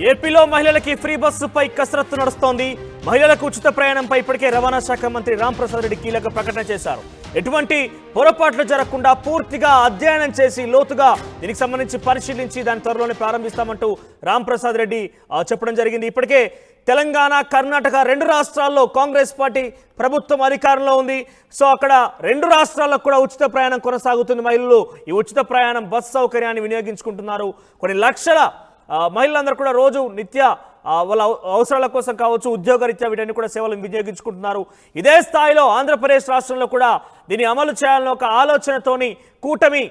ఏపీలో మహిళలకి ఫ్రీ బస్సుపై కసరత్తు నడుస్తోంది. మహిళలకు ఉచిత ప్రయాణంపై ఇప్పటికే రవాణా శాఖ మంత్రి రాంప్రసాద్ రెడ్డి కీలక ప్రకటన చేశారు. ఎటువంటి పొరపాట్లు జరగకుండా పూర్తిగా అధ్యయనం చేసి లోతుగా దీనికి సంబంధించి పరిశీలించి దాని త్వరలోనే ప్రారంభిస్తామంటూ రాంప్రసాద్ రెడ్డి చెప్పడం జరిగింది. ఇప్పటికే తెలంగాణ, కర్ణాటక రెండు రాష్ట్రాల్లో కాంగ్రెస్ పార్టీ ప్రభుత్వం అధికారంలో ఉంది. సో అక్కడ రెండు రాష్ట్రాల్లో కూడా ఉచిత ప్రయాణం కొనసాగుతుంది. మహిళలు ఈ ఉచిత ప్రయాణం బస్ సౌకర్యాన్ని వినియోగించుకుంటున్నారు. కొన్ని లక్షల మహిళలందరూ కూడా రోజు నిత్య వాళ్ళ అవసరాల కోసం కావచ్చు, ఉద్యోగరీత్యా వీటన్ని కూడా సేవలు వినియోగించుకుంటున్నారు. ఇదే స్థాయిలో ఆంధ్రప్రదేశ్ రాష్ట్రంలో కూడా దీన్ని అమలు చేయాలని ఒక ఆలోచనతోని కూటమి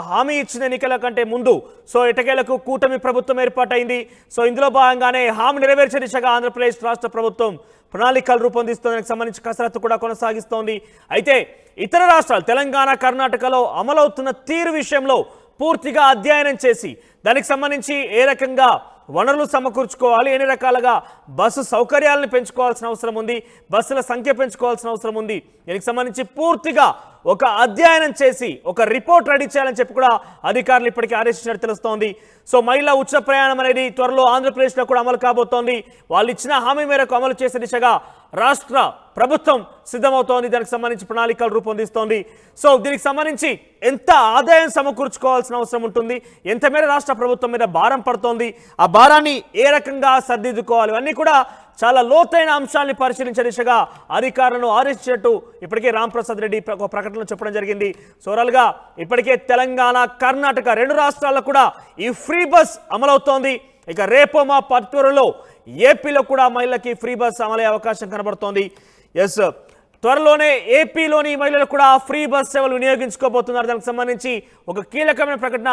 హామీ ఇచ్చిన ఎన్నికల కంటే ముందు సో ఎటకేలకు కూటమి ప్రభుత్వం ఏర్పాటైంది. సో ఇందులో భాగంగానే హామీ నెరవేర్చే దిశగా ఆంధ్రప్రదేశ్ రాష్ట్ర ప్రభుత్వం ప్రణాళికలు రూపొందిస్తుందానికి సంబంధించి కసరత్తు కూడా కొనసాగిస్తోంది. అయితే ఇతర రాష్ట్రాలు తెలంగాణ, కర్ణాటకలో అమలవుతున్న తీరు విషయంలో పూర్తిగా అధ్యయనం చేసి దానికి సంబంధించి ఏ రకంగా వనరులు సమకూర్చుకోవాలి, ఎన్ని రకాలుగా బస్సు సౌకర్యాలను పెంచుకోవాల్సిన అవసరం ఉంది, బస్సుల సంఖ్య పెంచుకోవాల్సిన అవసరం ఉంది, దీనికి సంబంధించి పూర్తిగా ఒక అధ్యయనం చేసి ఒక రిపోర్ట్ రెడీ చేయాలని చెప్పి కూడా అధికారులు ఇప్పటికీ ఆదేశించినట్టు తెలుస్తోంది. సో మహిళా ఉచిత ప్రయాణం అనేది త్వరలో ఆంధ్రప్రదేశ్లో కూడా అమలు కాబోతోంది. వాళ్ళు ఇచ్చిన హామీ మేరకు అమలు చేసే దిశగా రాష్ట్ర ప్రభుత్వం సిద్ధమవుతోంది. దానికి సంబంధించి ప్రణాళికలు రూపొందిస్తోంది. సో దీనికి సంబంధించి ఎంత ఆదాయం సమకూర్చుకోవాల్సిన అవసరం ఉంటుంది, ఎంత మేర రాష్ట్ర ప్రభుత్వం మీద భారం పడుతోంది, ఆ భారాన్ని ఏ రకంగా సర్దిద్దుకోవాలి, ఇవన్నీ కూడా చాలా లోతైన అంశాన్ని పరిశీలించే దిశగా అధికారులను ఆదేశించినట్టు ఇప్పటికే రాంప్రసాద్ రెడ్డి ఒక ప్రకటనలో చెప్పడం జరిగింది. సోరల్గా ఇప్పటికే తెలంగాణ, కర్ణాటక రెండు రాష్ట్రాల్లో కూడా ఈ ఫ్రీ బస్ అమలవుతోంది. ఇక రేపో మా త్వరలో ఏపీలో కూడా మహిళలకి ఫ్రీ బస్ అమలయ్యే అవకాశం కనబడుతోంది. ఎస్, త్వరలోనే ఏపీలోని మహిళలు కూడా ఫ్రీ బస్ సేవలు వినియోగించుకోబోతున్నారు. దానికి సంబంధించి ఒక కీలకమైన ప్రకటన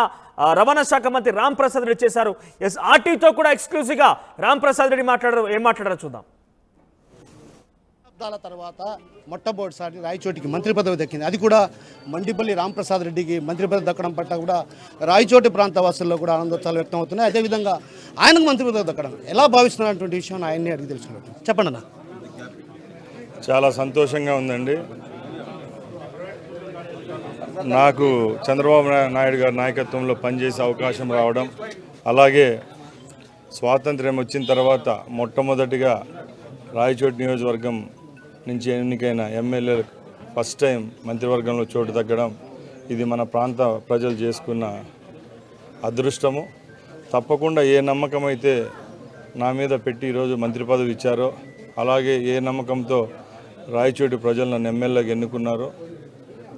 రవాణా శాఖ మంత్రి రాంప్రసాద్ రెడ్డి చేశారు. ఎస్, ఆర్టీతో కూడా ఎక్స్క్లూజివ్గా రాంప్రసాద్ రెడ్డి ఏం మాట్లాడారో చూద్దాం. శతాబ్దాల తర్వాత మొట్టమొదటిసారి రాయచోటికి మంత్రి పదవి దక్కింది. అది కూడా మండిపల్లి రాంప్రసాద్ రెడ్డికి మంత్రి పదవి దక్కడం పట్ల కూడా రాయచోటి ప్రాంత వాసుల్లో కూడా ఆనందోత్సాహాలు వ్యక్తం అవుతున్నాయి. అదేవిధంగా ఆయనకు మంత్రి పదవి దక్కడం ఎలా భావిస్తున్నటువంటి విషయం ఆయన్ని అడిగి తెలుసుకున్నట్టు చెప్పండి అన్న. చాలా సంతోషంగా ఉందండి. నాకు చంద్రబాబు నాయుడు గారి నాయకత్వంలో పనిచేసే అవకాశం రావడం, అలాగే స్వాతంత్ర్యం వచ్చిన తర్వాత మొట్టమొదటిగా రాయచోటి నియోజకవర్గం నుంచి ఎన్నికైన ఎమ్మెల్యే ఫస్ట్ టైం మంత్రివర్గంలో చోటు తగ్గడం, ఇది మన ప్రాంత ప్రజలు చేసుకున్న అదృష్టము. తప్పకుండా ఏ నమ్మకం అయితే నా మీద పెట్టి ఈరోజు మంత్రి పదవి ఇచ్చారో, అలాగే ఏ నమ్మకంతో రాయచోటి ప్రజలు నన్ను ఎమ్మెల్యేగా ఎన్నుకున్నారో,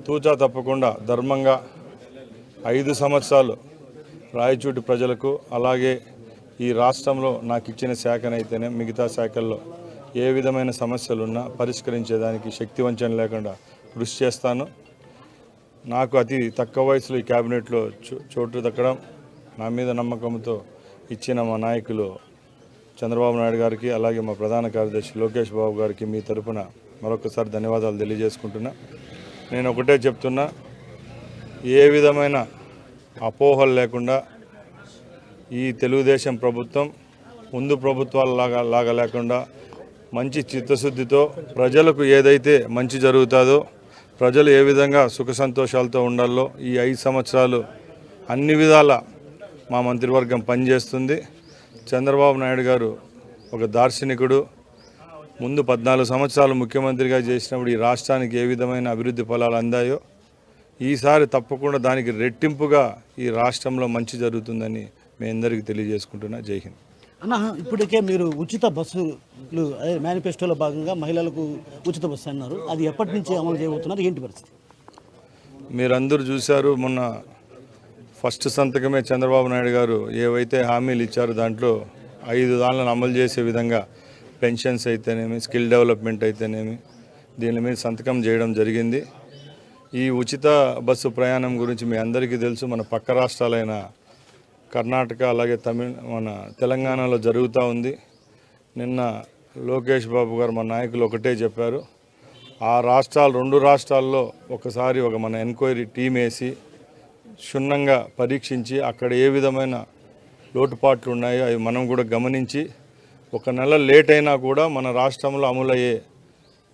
తూచా తప్పకుండా ధర్మంగా 5 సంవత్సరాలు రాయచోటి ప్రజలకు, అలాగే ఈ రాష్ట్రంలో నాకు ఇచ్చిన శాఖనైతేనే మిగతా శాఖల్లో ఏ విధమైన సమస్యలున్నా పరిష్కరించేదానికి శక్తివంచన లేకుండా కృషి చేస్తాను. నాకు అతి తక్కువ వయసులో ఈ క్యాబినెట్లో చోటు దక్కడం, నా మీద నమ్మకంతో ఇచ్చిన మా నాయకులు చంద్రబాబు నాయుడు గారికి, అలాగే మా ప్రధాన కార్యదర్శి లోకేష్ బాబు గారికి మీ తరఫున మరొకసారి ధన్యవాదాలు తెలియజేసుకుంటున్నా. నేను ఒకటే చెప్తున్నా, ఏ విధమైన అపోహలు లేకుండా ఈ తెలుగుదేశం ప్రభుత్వం ముందు ప్రభుత్వాల లాగా లేకుండా మంచి చిత్తశుద్ధితో ప్రజలకు ఏదైతే మంచి జరుగుతుందో, ప్రజలు ఏ విధంగా సుఖ సంతోషాలతో ఉండాలో ఈ 5 సంవత్సరాలు అన్ని విధాల మా మంత్రివర్గం పనిచేస్తుంది. చంద్రబాబు నాయుడు గారు ఒక దార్శనికుడు. ముందు 14 సంవత్సరాలు ముఖ్యమంత్రిగా చేసినప్పుడు ఈ రాష్ట్రానికి ఏ విధమైన అభివృద్ధి ఫలాలు అందాయో, ఈసారి తప్పకుండా దానికి రెట్టింపుగా ఈ రాష్ట్రంలో మంచి జరుగుతుందని మీ అందరికీ తెలియజేసుకుంటున్నా. జై హింద్. అన్న, ఇప్పటికే మీరు ఉచిత బస్సులు మేనిఫెస్టోలో భాగంగా మహిళలకు ఉచిత బస్సు అన్నారు. అది ఎప్పటి నుంచి అమలు చేయబోతున్నారు, ఏంటి పరిస్థితి? మీరందరూ చూశారు, మొన్న ఫస్ట్ సంతకమే చంద్రబాబు నాయుడు గారు ఏవైతే హామీలు ఇచ్చారో దాంట్లో 5 దానిలను అమలు చేసే విధంగా పెన్షన్స్ అయితేనేమి, స్కిల్ డెవలప్మెంట్ అయితేనేమి దీని మీద సంతకం చేయడం జరిగింది. ఈ ఉచిత బస్సు ప్రయాణం గురించి మీ అందరికీ తెలుసు. మన పక్క రాష్ట్రాలైన కర్ణాటక, అలాగే మన తెలంగాణలో జరుగుతూ ఉంది. నిన్న లోకేష్ బాబు గారు మన నాయకులు ఒకటే చెప్పారు, ఆ రాష్ట్రాలు 2 రాష్ట్రాల్లో ఒకసారి మన ఎంక్వైరీ టీం వేసి క్షుణ్ణంగా పరీక్షించి అక్కడ ఏ విధమైన లోటుపాట్లు ఉన్నాయో అవి మనం కూడా గమనించి 1 నెల లేట్ అయినా కూడా మన రాష్ట్రంలో అమలయ్యే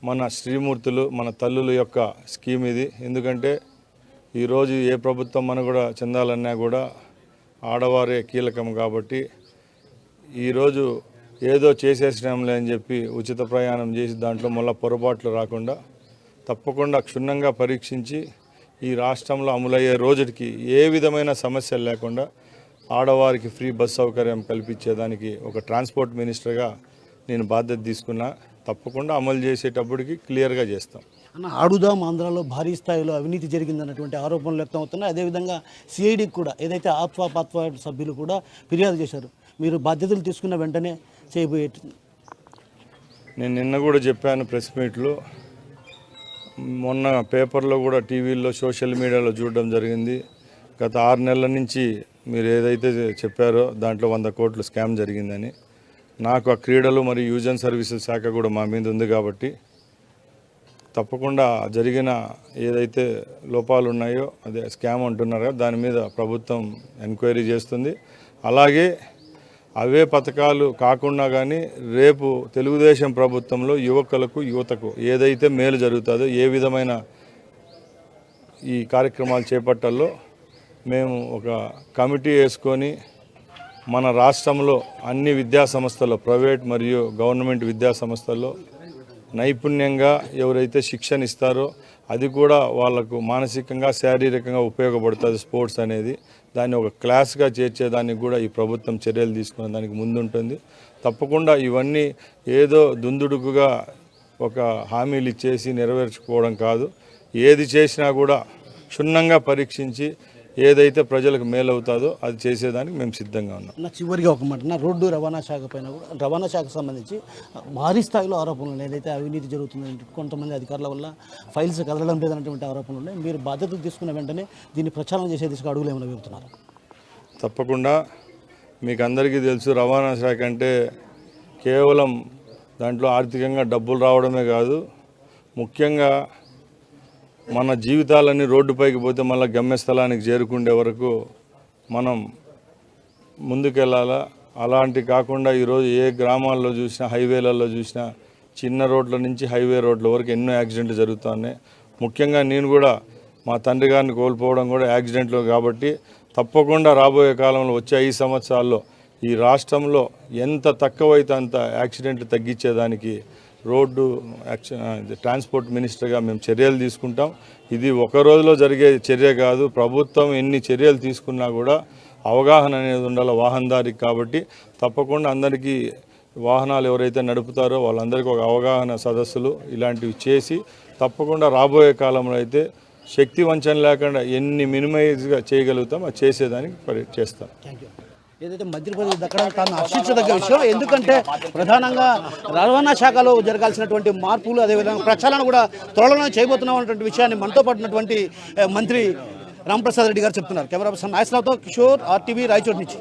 మన శ్రీమూర్తులు, మన తల్లుల యొక్క స్కీమ్ ఇది. ఎందుకంటే ఈరోజు ఏ ప్రభుత్వం మనం కూడా చెందాలన్నా కూడా ఆడవారే కీలకం కాబట్టి ఈరోజు ఏదో చేసేసినాంలే అని చెప్పి ఉచిత ప్రయాణం చేసి దాంట్లో మళ్ళీ పొరపాట్లు రాకుండా తప్పకుండా క్షుణ్ణంగా పరీక్షించి ఈ రాష్ట్రంలో అమలయ్యే రోజుకి ఏ విధమైన సమస్యలు లేకుండా ఆడవారికి ఫ్రీ బస్ సౌకర్యం కల్పించేదానికి ఒక ట్రాన్స్పోర్ట్ మినిస్టర్గా నేను బాధ్యత తీసుకున్నా. తప్పకుండా అమలు చేసేటప్పటికి క్లియర్గా చేస్తాం. అన్న, ఆడుదాం ఆంధ్రాలో భారీ స్థాయిలో అవినీతి జరిగిందన్నటువంటి ఆరోపణలు వ్యక్తం అవుతున్నాయి. అదేవిధంగా సిఐడికి కూడా ఏదైతే ఆత్వా పాత్వా సభ్యులు కూడా ఫిర్యాదు చేశారు. మీరు బాధ్యతలు తీసుకున్న వెంటనే చేయబోయే నేను నిన్న కూడా చెప్పాను ప్రెస్ మీట్లో, మొన్న పేపర్లో కూడా టీవీల్లో సోషల్ మీడియాలో చూడడం జరిగింది. గత 6 నెలల నుంచి మీరు ఏదైతే చెప్పారో దాంట్లో 100 కోట్లు స్కామ్ జరిగిందని. నాకు ఆ క్రీడలు మరియు యూజ్ అండ్ సర్వీసెస్ శాఖ కూడా మా మీద ఉంది కాబట్టి తప్పకుండా జరిగిన ఏదైతే లోపాలు ఉన్నాయో అదే స్కామ్ అంటున్నారో దాని మీద ప్రభుత్వం ఎంక్వైరీ చేస్తుంది. అలాగే అవే పథకాలు కాకుండా కానీ రేపు తెలుగుదేశం ప్రభుత్వంలో యువతకు ఏదైతే మేలు జరుగుతుందో, ఏ విధమైన ఈ కార్యక్రమాలు చేపట్టాలో మేము ఒక కమిటీ వేసుకొని మన రాష్ట్రంలో అన్ని విద్యా సంస్థల్లో, ప్రైవేట్ మరియు గవర్నమెంట్ విద్యా సంస్థల్లో నైపుణ్యంగా ఎవరైతే శిక్షణ ఇస్తారో అది కూడా వాళ్ళకు మానసికంగా శారీరకంగా ఉపయోగపడుతుంది స్పోర్ట్స్ అనేది. దాన్ని ఒక క్లాస్గా చేర్చేదానికి కూడా ఈ ప్రభుత్వం చర్యలు తీసుకునే దానికి ముందుంటుంది. తప్పకుండా ఇవన్నీ ఏదో దుందుడుకుగా ఒక హామీలు ఇచ్చేసి నెరవేర్చుకోవడం కాదు. ఏది చేసినా కూడా క్షుణ్ణంగా పరీక్షించి ఏదైతే ప్రజలకు మేలవుతుందో అది చేసేదానికి మేము సిద్ధంగా ఉన్నాం. నా చివరిగా ఒక మాట, నా రోడ్డు రవాణా శాఖ పైన కూడా రవాణా శాఖకు సంబంధించి భారీ స్థాయిలో ఆరోపణలు ఏదైతే అవినీతి జరుగుతుందంటే కొంతమంది అధికారుల వల్ల ఫైల్స్ కదలడం లేదన్నటువంటి ఆరోపణలు ఉన్నాయి. మీరు బాధ్యతలు తీసుకున్న వెంటనే దీన్ని ప్రచారం చేసే దిశగా అడుగులు ఏమైనా వెళ్తున్నారు? తప్పకుండా. మీకు అందరికీ తెలుసు, రవాణా శాఖ అంటే కేవలం దాంట్లో ఆర్థికంగా డబ్బులు రావడమే కాదు, ముఖ్యంగా మన జీవితాలన్నీ రోడ్డుపైకి పోతే మళ్ళీ గమ్యస్థలానికి చేరుకుండే వరకు మనం ముందుకెళ్ళాలా. అలాంటి కాకుండా ఈరోజు ఏ గ్రామాల్లో చూసినా, హైవేలలో చూసినా, చిన్న రోడ్ల నుంచి హైవే రోడ్ల వరకు ఎన్నో యాక్సిడెంట్లు జరుగుతున్నాయి. ముఖ్యంగా నేను కూడా మా తండ్రి గారిని కోల్పోవడం కూడా యాక్సిడెంట్లు కాబట్టి తప్పకుండా రాబోయే కాలంలో వచ్చే 5 సంవత్సరాల్లో ఈ రాష్ట్రంలో ఎంత తక్కువైతే అంత యాక్సిడెంట్లు తగ్గించేదానికి రోడ్డు ట్రాన్స్పోర్ట్ మినిస్టర్గా మేము చర్యలు తీసుకుంటాం. ఇది ఒక రోజులో జరిగే చర్య కాదు. ప్రభుత్వం ఎన్ని చర్యలు తీసుకున్నా కూడా అవగాహన అనేది ఉండాలి వాహనదారికి. కాబట్టి తప్పకుండా అందరికీ వాహనాలు ఎవరైతే నడుపుతారో వాళ్ళందరికీ ఒక అవగాహన సదస్సులు ఇలాంటివి చేసి తప్పకుండా రాబోయే కాలంలో అయితే శక్తి వంచన లేకుండా ఎన్ని మినిమైజ్గా చేయగలుగుతాం అది చేసేదానికి చేస్తాం. ఏదైతే మంత్రి పదవి దక్కడం తాను హర్షించదగ్గ విషయం. ఎందుకంటే ప్రధానంగా రవాణా శాఖలో జరగాల్సినటువంటి మార్పులు, అదేవిధంగా ప్రక్షాళన కూడా త్వరలోనే చేయబోతున్నాం అన్నటువంటి విషయాన్ని మనతో పడినటువంటి మంత్రి రాంప్రసాద్ రెడ్డి గారు చెప్తున్నారు. కెమెరా పర్సన్ నాగేశ్వరరావుతో కిషోర్, RTV, రాయచోటి నుంచి.